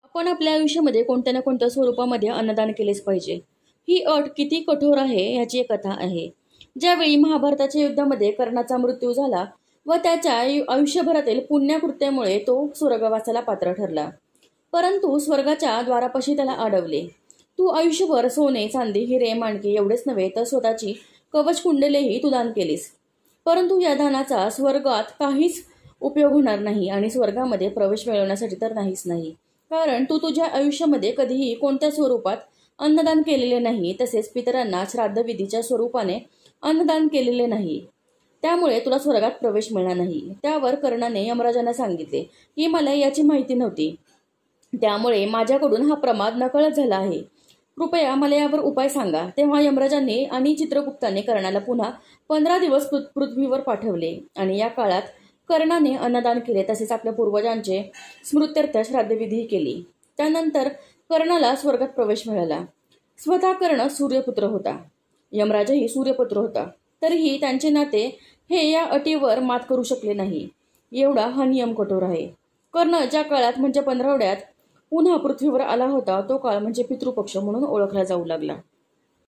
आपण आपल्या आयुष्यामध्ये कोणत्या ना कोणत्या स्वरूपामध्ये अन्नदान केलेच पाहिजे। ही अट किती कठोर आहे याची एक कथा आहे। ज्यावेळी महाभारताच्या युद्धामध्ये कर्णाचा मृत्यू झाला व त्याच्या आयुष्यभरातील पुण्यकृत्यामुळे तो स्वर्गवासाला पात्र ठरला, परंतु स्वर्गाच्या द्वारापाशी त्याला अडवले। तू आयुष्यभर सोने चांदी हिरे माणके एवढेच नव्हे तर स्वतःची कवच कुंडलेही तू दान केलीस, परंतु या दानाचा स्वर्गात काहीच उपयोग होणार नाही आणि स्वर्गामध्ये प्रवेश मिळवण्यासाठी तर नाहीच नाही, कारण तू तुझ्या आयुष्यामध्ये कधीही कोणत्या स्वरूपात अन्नदान केलेले नाही, तसेच पितरांना श्राद्धविधीच्या स्वरूपाने अन्नदान केलेले नाही। त्यामुळे तुला स्वर्गात प्रवेश मिळणार नाही। त्यावर कर्णाने यमराजांना सांगितले की मला याची माहिती नव्हती, त्यामुळे माझ्याकडून हा प्रमाद नकळत झाला आहे, कृपया मला यावर उपाय सांगा। तेव्हा यमराजांनी आणि चित्रगुप्ताने कर्णाला पुन्हा 15 दिवस पृथ्वीवर पाठवले आणि या काळात कर्णाने अन्नदान केले, तसेच आपल्या पूर्वजांचे स्मृत्यर्थ श्राद्धविधी केली। त्यानंतर कर्णाला स्वर्गात प्रवेश मिळाला। स्वतः कर्ण सूर्यपुत्र होता, यमराजही सूर्यपुत्र होता, तरीही त्यांचे नाते हे या अटीवर मात करू शकले नाही। एवढा हा नियम कठोर आहे। कर्ण ज्या काळात म्हणजे 15 पुन्हा पृथ्वीवर आला होता तो काळ म्हणजे पितृपक्ष म्हणून ओळखला जाऊ लागला।